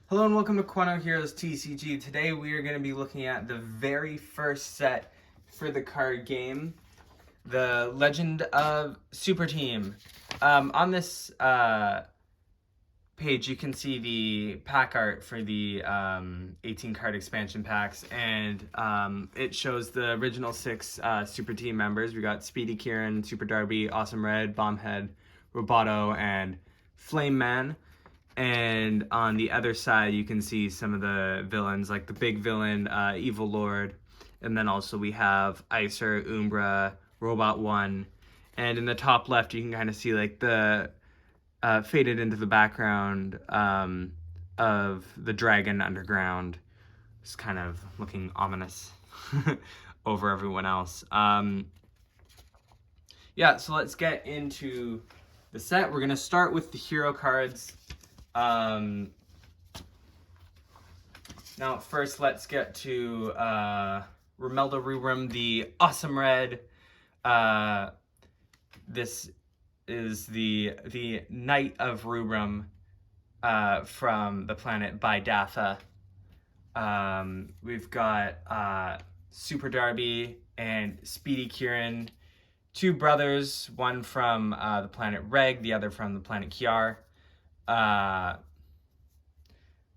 Hello and welcome to Quano TCG. Today we are going to be looking at the very first set for the card game, the Legend of Superteam. On this page you can see the pack art for the 18 card expansion packs, and it shows the original 6 Super Team members. We got Speedy Kieran, Super Darby, Awesome Red, Bombhead, Roboto, and Flame Man. And on the other side, you can see some of the villains, like the big villain, Evil Lord. And then also we have Icer, Umbra, Robot 1. And in the top left, you can kind of see like the faded into the background of the dragon underground. It's kind of looking ominous over everyone else. Yeah, so let's get into the set. We're going to start with the hero cards. Now first let's get to Romelda Rubrum, the Awesome Red. This is the Knight of Rubrum from the planet Bidatha. We've got Super Darby and Speedy Kieran, 2 brothers, one from the planet Reg, the other from the planet Kiar.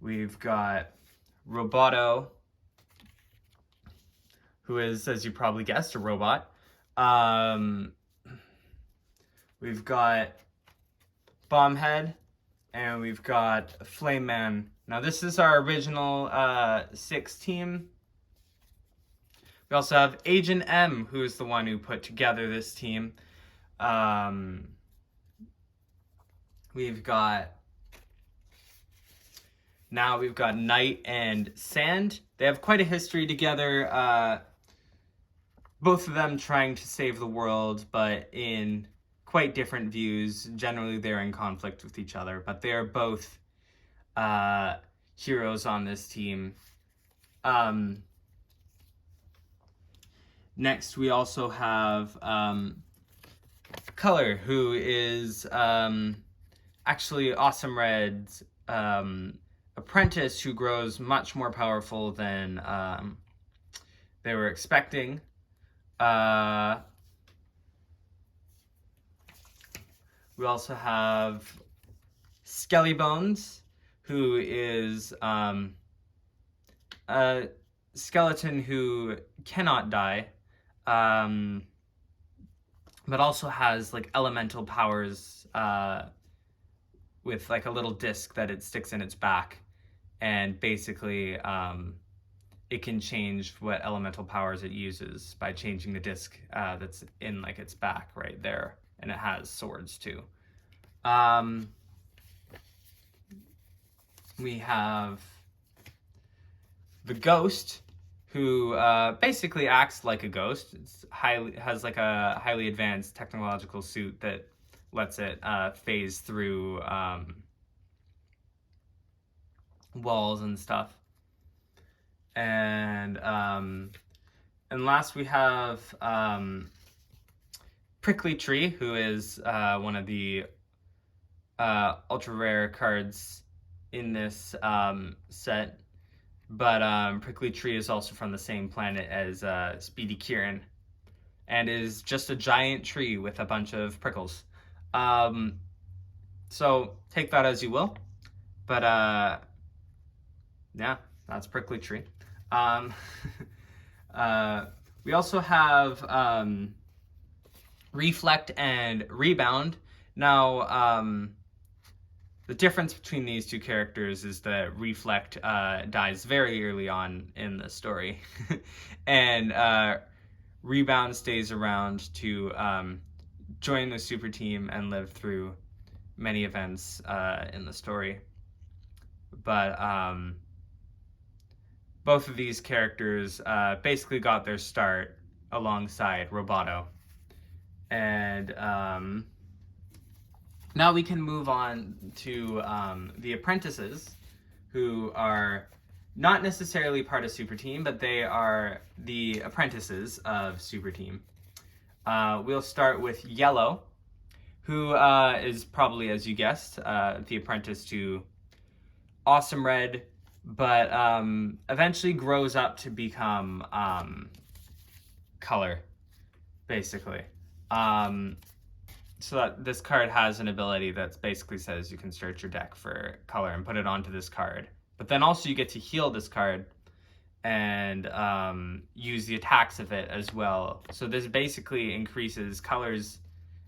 We've got Roboto, who is, as you probably guessed, a robot. We've got Bombhead, and we've got Flame Man. Now this is our original 6 team. We also have Agent M, who is the one who put together this team. We've got Night and Sand. They have quite a history together. Both of them trying to save the world, but in quite different views. Generally, they're in conflict with each other, but they are both heroes on this team. Next, we also have Color, who is actually Awesome Red's apprentice, who grows much more powerful than they were expecting. We also have Skelly Bones, who is a skeleton who cannot die, but also has like elemental powers with like a little disc that it sticks in its back, and basically it can change what elemental powers it uses by changing the disc that's in like its back right there, and it has swords too. We have the Ghost, who basically acts like a ghost. Has like a highly advanced technological suit that lets it phase through walls and stuff. And last we have Prickly Tree, who is one of the ultra rare cards in this set. But Prickly Tree is also from the same planet as Speedy Kieran, and is just a giant tree with a bunch of prickles. So take that as you will. But yeah, that's Prickly Tree. We also have Reflect and Rebound. Now, the difference between these 2 characters is that Reflect dies very early on in the story, and Rebound stays around to join the super team and live through many events in the story. But both of these characters basically got their start alongside Roboto. And now we can move on to the apprentices, who are not necessarily part of Super Team, but they are the apprentices of Super Team. We'll start with Yellow, who is probably, as you guessed, the apprentice to awesome red, but eventually grows up to become color, basically. So that this card has an ability that basically says you can search your deck for color and put it onto this card. But then also you get to heal this card and use the attacks of it as well. So this basically increases colors.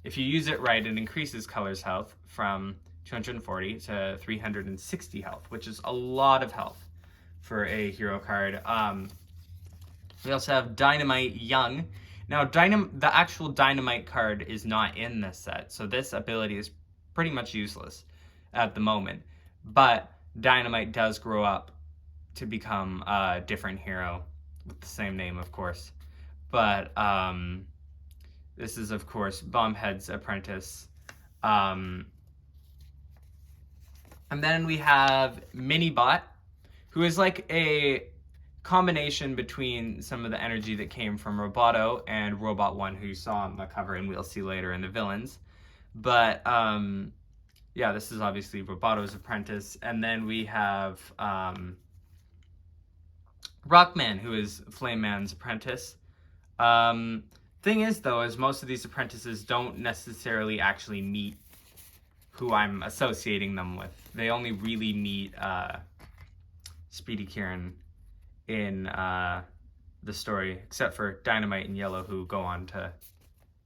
If you use it right, it increases colors health from 240 to 360 health, which is a lot of health for a hero card. We also have Dynamite Young. Now, the actual Dynamite card is not in this set, so this ability is pretty much useless at the moment. But Dynamite does grow up to become a different hero with the same name, of course. But this is, of course, Bombhead's apprentice. And then we have Minibot, who is like a combination between some of the energy that came from Roboto and Robot 1, who you saw on the cover and we'll see later in the villains. But yeah, this is obviously Roboto's apprentice. And then we have Rockman, who is Flame Man's apprentice. Thing is, though, is most of these apprentices don't necessarily actually meet who I'm associating them with. They only really meet Speedy Kieran in the story, except for Dynamite and Yellow, who go on to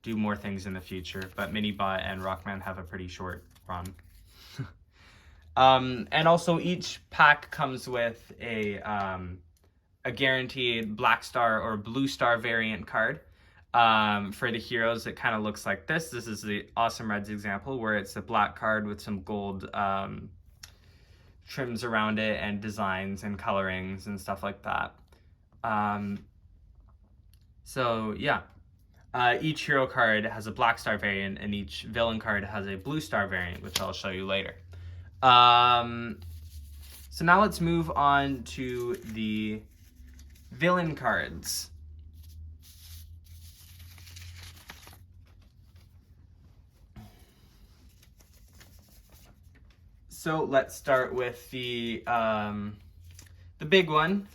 do more things in the future. But Minibot and Rockman have a pretty short run. And also each pack comes with a guaranteed Black Star or Blue Star variant card. For the heroes, it kind of looks like this. This is the Awesome Reds example, where it's a black card with some gold trims around it and designs and colorings and stuff like that. So yeah, each hero card has a Black Star variant and each villain card has a Blue Star variant, which I'll show you later. So now let's move on to the villain cards. So let's start with the big one,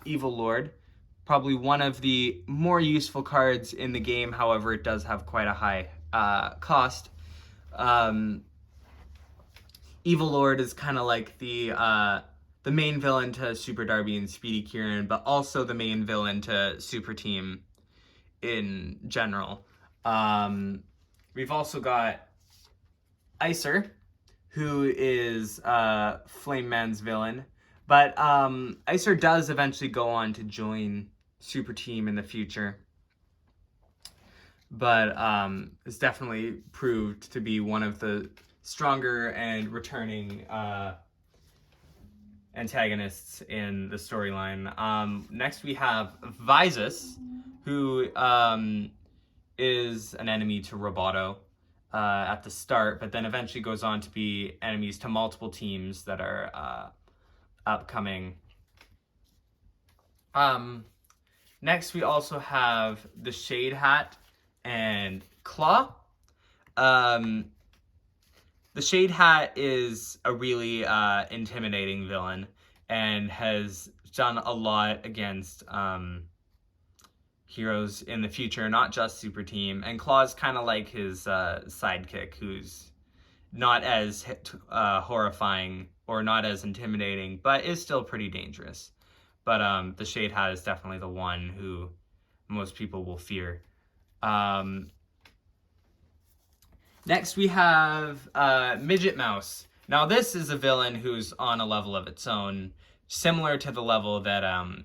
Evil Lord. Probably one of the more useful cards in the game. However, it does have quite a high cost. Evil Lord is kind of like the main villain to Super Darby and Speedy Kieran, but also the main villain to Super Team in general. We've also got Icer, who is Flame Man's villain. But Icer does eventually go on to join Super Team in the future. But it's definitely proved to be one of the stronger and returning antagonists in the storyline. Next we have Visus, who is an enemy to Roboto at the start, but then eventually goes on to be enemies to multiple teams that are upcoming. Next we also have the Shade Hat and Claw. The Shade Hat is a really intimidating villain and has done a lot against heroes in the future, not just Super Team. And Claw's kind of like his sidekick, who's not as horrifying or not as intimidating, but is still pretty dangerous. But the Shade Hat is definitely the one who most people will fear. Next we have Midget Mouse. Now this is a villain who's on a level of its own, similar to the level that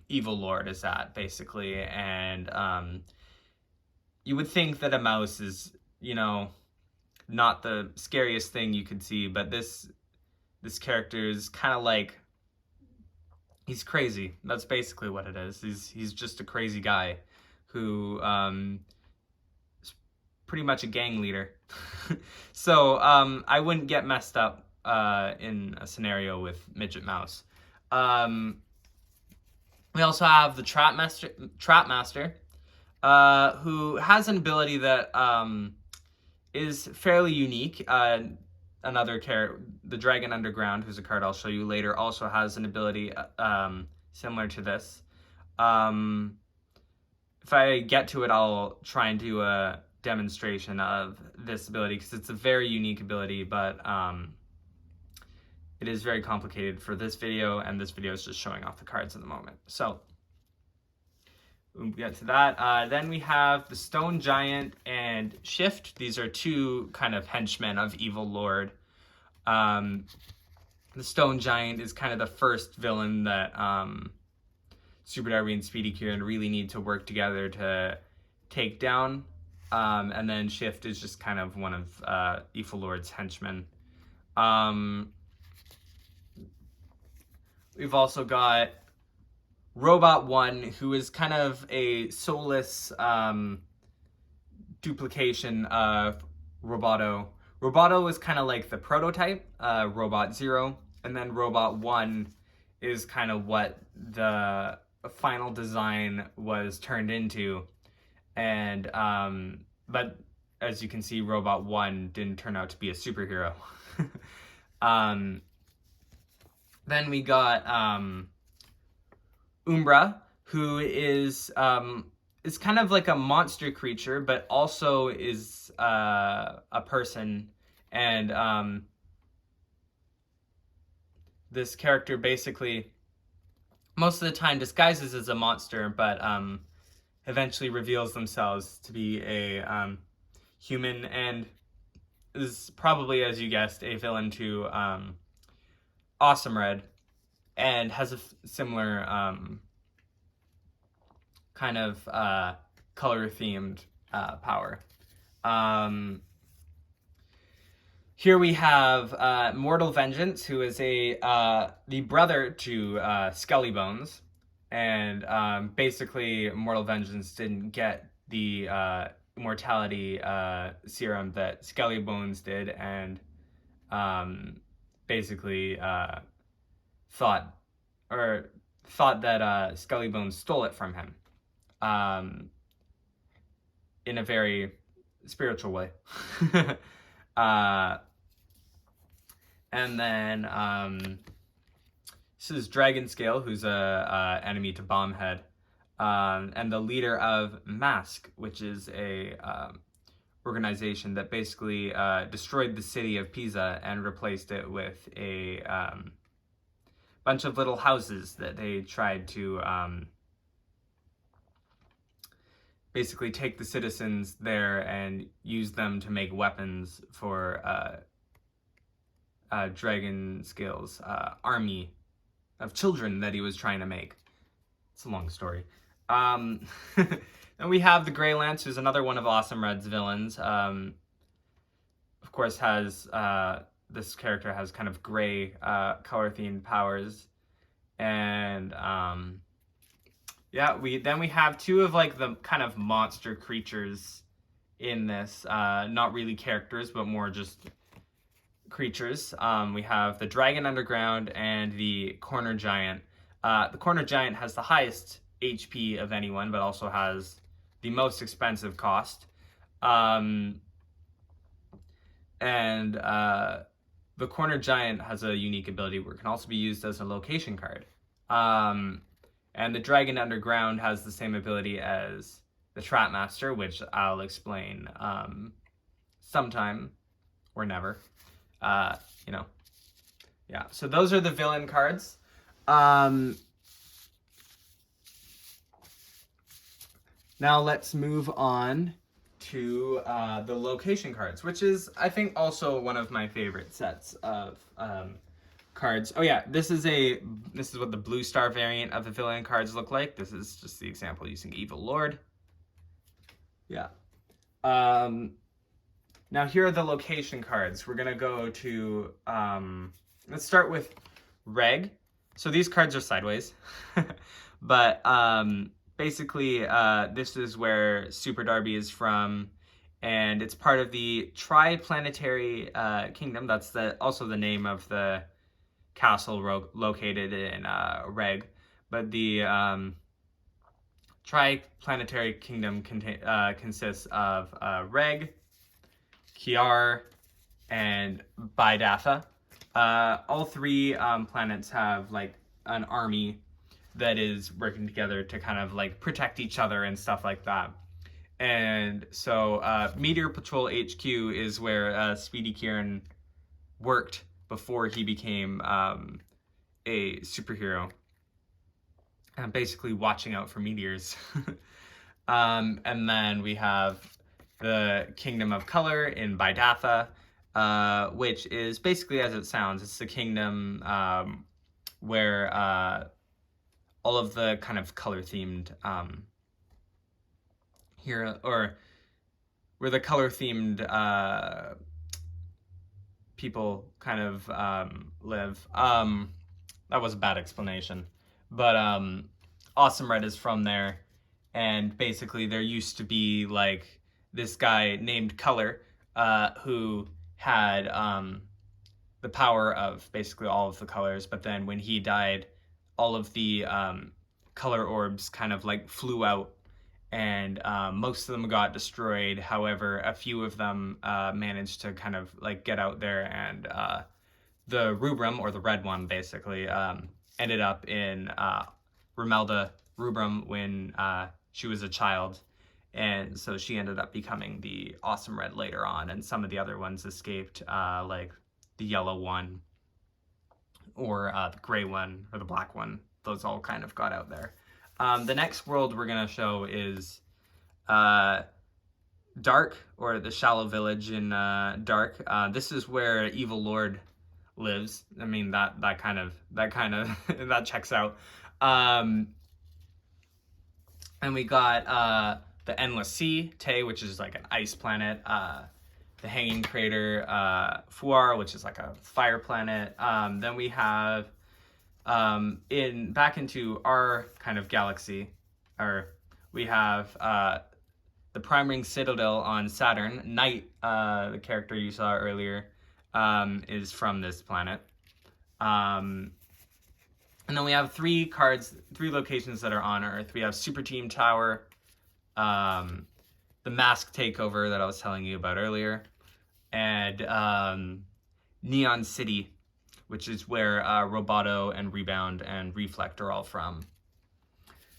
Evil Lord is at, basically. And you would think that a mouse is, you know, not the scariest thing you could see, but this character is kind of like, he's crazy. That's basically what it is. He's just a crazy guy who is pretty much a gang leader. So I wouldn't get messed up in a scenario with Midget Mouse. We also have the Trap Master, who has an ability that is fairly unique. another character, the Dragon Underground, who's a card I'll show you later, also has an ability similar to this. If I get to it, I'll try and do a demonstration of this ability because it's a very unique ability, but it is very complicated for this video, and this video is just showing off the cards at the moment. So we'll get to that. Then we have the Stone Giant and Shift. These are two kind of henchmen of Evil Lord. The Stone Giant is kind of the first villain that Super Darby and Speedy Kieran really need to work together to take down. And then Shift is just kind of one of Evil Lord's henchmen. We've also got Robot 1, who is kind of a soulless duplication of Roboto. Roboto is kind of like the prototype, Robot 0, and then Robot 1 is kind of what the final design was turned into. And but as you can see, Robot 1 didn't turn out to be a superhero. Then we got Umbra, who is kind of like a monster creature, but also is a person. And this character basically, most of the time, disguises as a monster, but eventually reveals themselves to be a human, and is probably, as you guessed, a villain to Awesome Red, and has a similar kind of color-themed power. Here we have Mortal Vengeance, who is the brother to Skelly Bones, and basically Mortal Vengeance didn't get the immortality serum that Skelly Bones did, and basically thought that Skelly Bones stole it from him in a very spiritual way. And then this is Dragon Scale, who's a enemy to Bombhead, and the leader of Mask, which is a organization that basically destroyed the city of Pisa and replaced it with a bunch of little houses that they tried to basically take the citizens there and use them to make weapons for Dragon Scale's army of children that he was trying to make. It's a long story. Then we have the Grey Lance, who's another one of Awesome Red's villains. Of course, this character has kind of gray color-themed powers. And yeah, we have two of like the kind of monster creatures in this. Not really characters, but more just creatures. We have the Dragon Underground and the Corner Giant. The Corner Giant has the highest HP of anyone, but also has the most expensive cost. And the Corner Giant has a unique ability where it can also be used as a location card. And the Dragon Underground has the same ability as the Trap Master, which I'll explain sometime or never. Yeah, so those are the villain cards. Now let's move on to the location cards, which is, I think, also one of my favorite sets of cards. Oh yeah, this is what the Blue Star variant of the villain cards look like. This is just the example using Evil Lord. Yeah. Now here are the location cards. We're gonna go to let's start with Reg. So these cards are sideways, but basically this is where Super Darby is from, and it's part of the Tri-Planetary Kingdom. That's also the name of the castle located in Reg. But the Tri-Planetary Kingdom consists of Reg, Kiar, and Bidatha. All three planets have like an army that is working together to kind of like protect each other and stuff like that. And so Meteor Patrol HQ is where Speedy Kieran worked before he became a superhero. Basically watching out for meteors. And then we have the Kingdom of Color in Bidatha, which is basically as it sounds. It's the kingdom where all of the kind of color-themed where the color-themed people kind of live. That was a bad explanation. But Awesome Red is from there. And basically there used to be like this guy named Color who had the power of basically all of the colors. But then when he died, all of the color orbs kind of like flew out, and most of them got destroyed. However, a few of them managed to kind of like get out there, and the Rubrum, or the red one basically, ended up in Romelda Rubrum when she was a child, and so she ended up becoming the Awesome Red later on, and some of the other ones escaped, like the yellow one, or the gray one, or the black one. Those all kind of got out there. The next world we're going to show is Dark, or the Shallow Village in Dark. This is where Evil Lord lives. I mean, that kind of that checks out. And we got the Endless Sea, Tay, which is like an ice planet. The Hanging Crater, Fuar, which is like a fire planet. Then we have back into our kind of galaxy, we have the Prime Ring Citadel on Saturn. Knight, the character you saw earlier, is from this planet. And then we have three locations that are on Earth. We have Superteam Tower, the Mask Takeover that I was telling you about earlier, and Neon City, which is where Roboto and Rebound and Reflect are all from.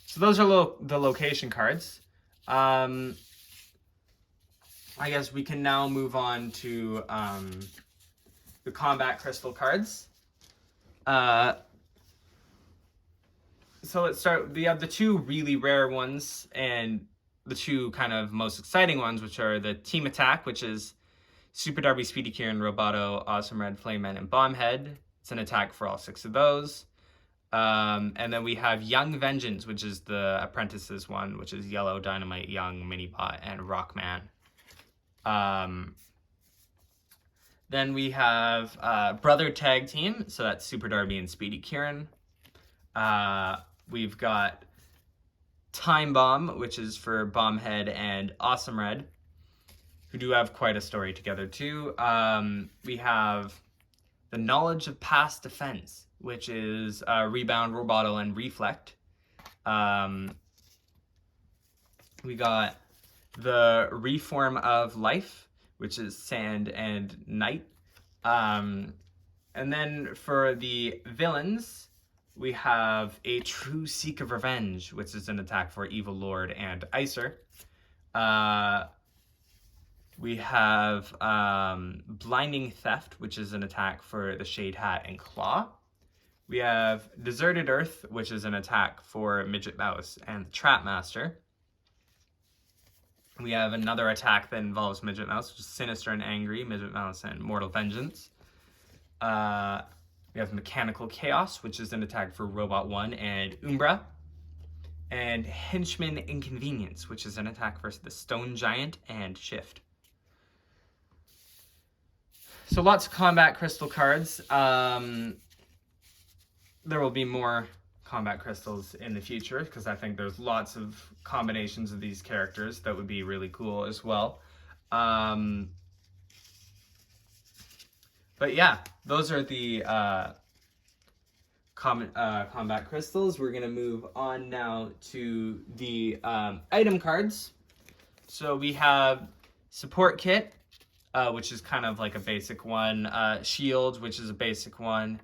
So those are the location cards. I guess we can now move on to the Combat Crystal cards. So let's start. We have the two really rare ones and the two kind of most exciting ones, which are the Team Attack, which is Super Darby, Speedy Kieran, Roboto, Awesome Red, Flame Man, and Bombhead. It's an attack for all 6 of those. And then we have Young Vengeance, which is the Apprentices one, which is Yellow, Dynamite, Young, Minibot, and Rockman. Then we have Brother Tag Team, so that's Super Darby and Speedy Kieran. We've got Time Bomb, which is for Bombhead and Awesome Red, who do have quite a story together too. We have the Knowledge of Past Defense, which is Rebound, Roboto, and Reflect. We got the Reform of Life, which is Sand and Night. And then for the villains, we have a True Seek of Revenge, which is an attack for Evil Lord and Icer. We have Blinding Theft, which is an attack for the Shade Hat and Claw. We have Deserted Earth, which is an attack for Midget Mouse and the Trap Master. We have another attack that involves Midget Mouse, which is Sinister and Angry, Midget Mouse, and Mortal Vengeance. We have Mechanical Chaos, which is an attack for Robot 1 and Umbra. And Henchman Inconvenience, which is an attack for the Stone Giant and Shift. So lots of Combat Crystal cards. There will be more Combat Crystals in the future, because I think there's lots of combinations of these characters that would be really cool as well. But yeah, those are the Combat Crystals. We're going to move on now to the item cards. So we have Support Kit, which is kind of like a basic one. Shield, which is a basic one.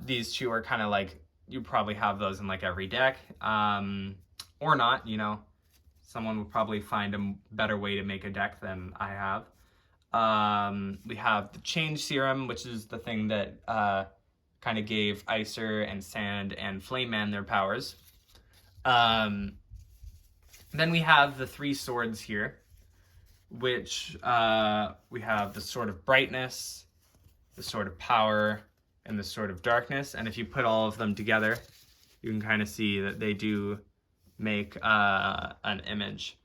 These two are kind of like, you probably have those in like every deck, or not, you know. Someone will probably find a better way to make a deck than I have. We have the Change Serum, which is the thing that kind of gave Icer and Sand and Flame Man their powers. Then we have the 3 swords here, which we have the Sword of Brightness, the Sword of Power, and the Sword of Darkness. And if you put all of them together, you can kind of see that they do make an image.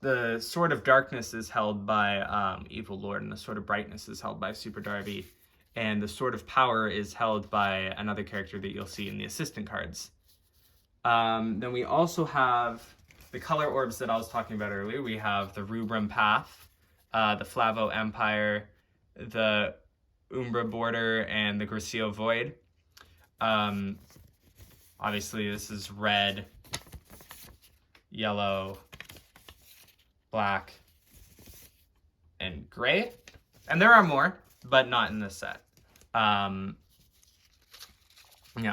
The Sword of Darkness is held by Evil Lord, and the Sword of Brightness is held by Super Darby, and the Sword of Power is held by another character that you'll see in the assistant cards. Then we also have the color orbs that I was talking about earlier. We have the Rubrum Path, the Flavo Empire, the Umbra Border, and the Gracio Void. Obviously, this is red, yellow, black, and gray. And there are more, but not in this set. Yeah,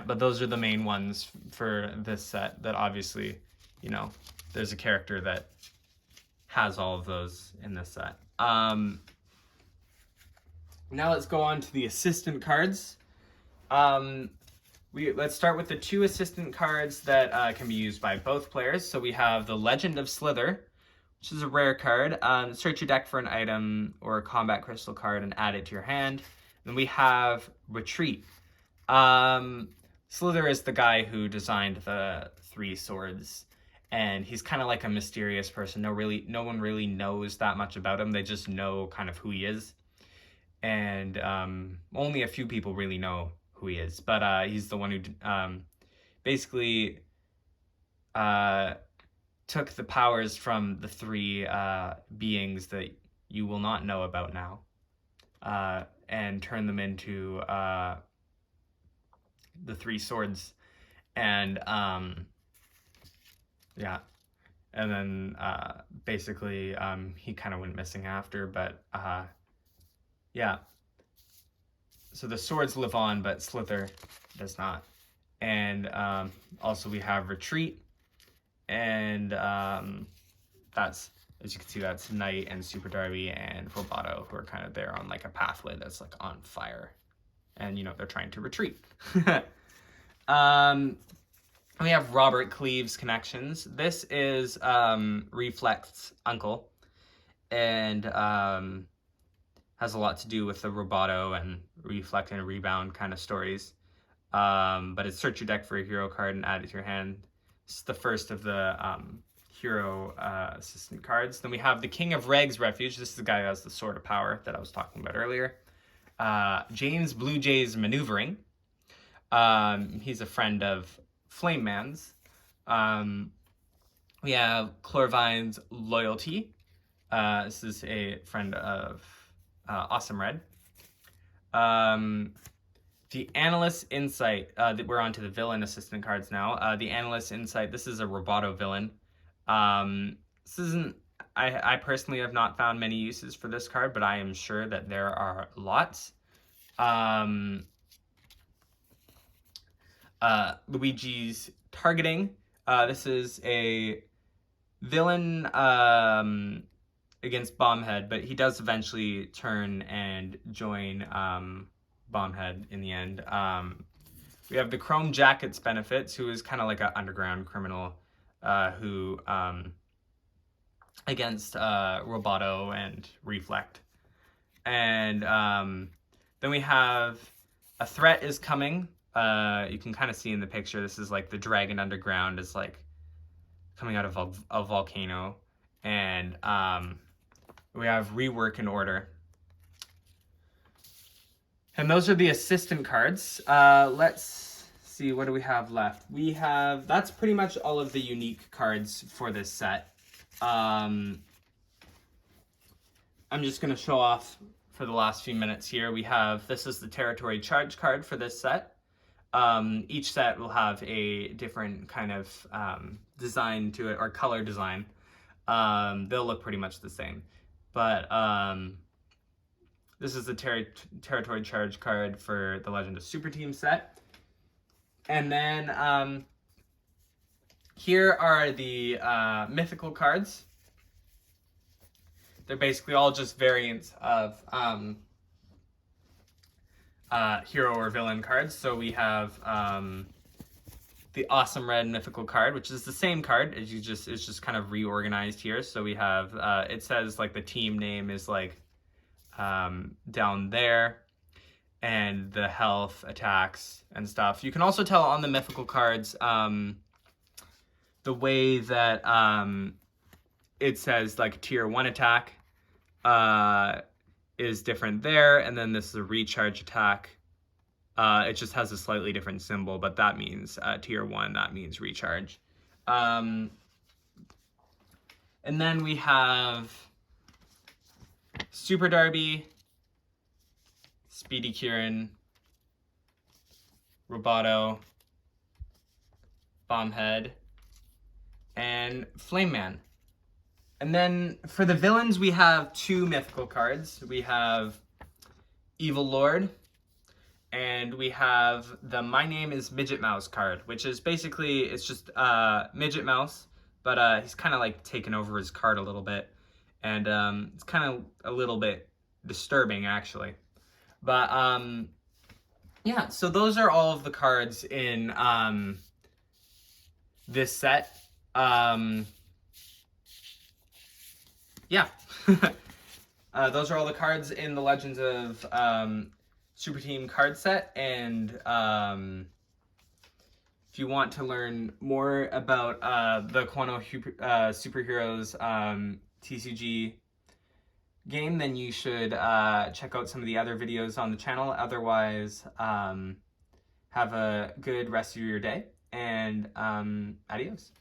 but those are the main ones for this set that obviously, you know, there's a character that has all of those in this set. Now let's go on to the assistant cards. Let's start with the 2 assistant cards that can be used by both players. So we have the Legend of Slither, which is a rare card. Search your deck for an item or a combat crystal card and add it to your hand. Then we have Retreat. Slither is the guy who designed the 3 swords, and he's kind of like a mysterious person. No one really knows that much about him. They just know kind of who he is, and only a few people really know who he is. But he's the one who basically took the powers from the 3 beings that you will not know about now, and turned them into the 3 swords. And yeah, and then basically he kind of went missing after, but yeah. So the swords live on, but Slither does not. And also we have Retreat, and that's, as you can see, that's Knight and Super Darby and Roboto, who are kind of there on like a pathway that's like on fire, and you know, they're trying to retreat. We have Robert Cleave's Connections. This is Reflect's uncle, and has a lot to do with the Roboto and Reflect and Rebound kind of stories. But it's search your deck for a hero card and add it to your hand. It's the first of the hero assistant cards. Then we have the King of Reg's Refuge. This is the guy who has the Sword of Power that I was talking about earlier. James Blue Jay's Maneuvering. He's a friend of Flame Man's. We have Chlorvine's Loyalty. This is a friend of Awesome Red. The Analyst's Insight. We're on to the villain assistant cards now. The Analyst's Insight. This is a Roboto villain. This isn't. I personally have not found many uses for this card, but I am sure that there are lots. Luigi's Targeting. This is a villain against Bombhead, but he does eventually turn and join Bombhead in the end. We have the Chrome Jacket's Benefits, who is kind of like an underground criminal who against Roboto and Reflect. And then we have A Threat Is Coming. You can kind of see in the picture, this is like the dragon underground is like coming out of a volcano. And we have Rework and Order. And those are the assistant cards. Let's see, what do we have left? We have, that's pretty much all of the unique cards for this set. I'm just going to show off for the last few minutes here. We have, this is the Territory Charge card for this set. Each set will have a different kind of design to it, or color design. they'll look pretty much the same. But this is the Territory Charge card for the Legend of Superteam set. And then here are the mythical cards. They're basically all just variants of hero or villain cards. So we have the Awesome Red mythical card, which is the same card. It's just kind of reorganized here. So we have it says like the team name is like down there, and the health, attacks, and stuff. You can also tell on the mythical cards the way that it says like tier 1 attack is different there, and then this is a recharge attack. It just has a slightly different symbol, but that means tier 1, that means recharge. And then we have Super Darby, Speedy Kieran, Roboto, Bombhead, and Flame Man. And then for the villains, we have 2 mythical cards. We have Evil Lord, and we have the My Name is Midget Mouse card, which is basically, it's just Midget Mouse, but he's kind of like taken over his card a little bit. And it's kind of a little bit disturbing, actually. But yeah, so those are all of the cards in this set. Yeah. Those are all the cards in the Legends of Superteam card set. And if you want to learn more about the Quano Superheroes TCG game, then you should check out some of the other videos on the channel. Otherwise, have a good rest of your day, and adios.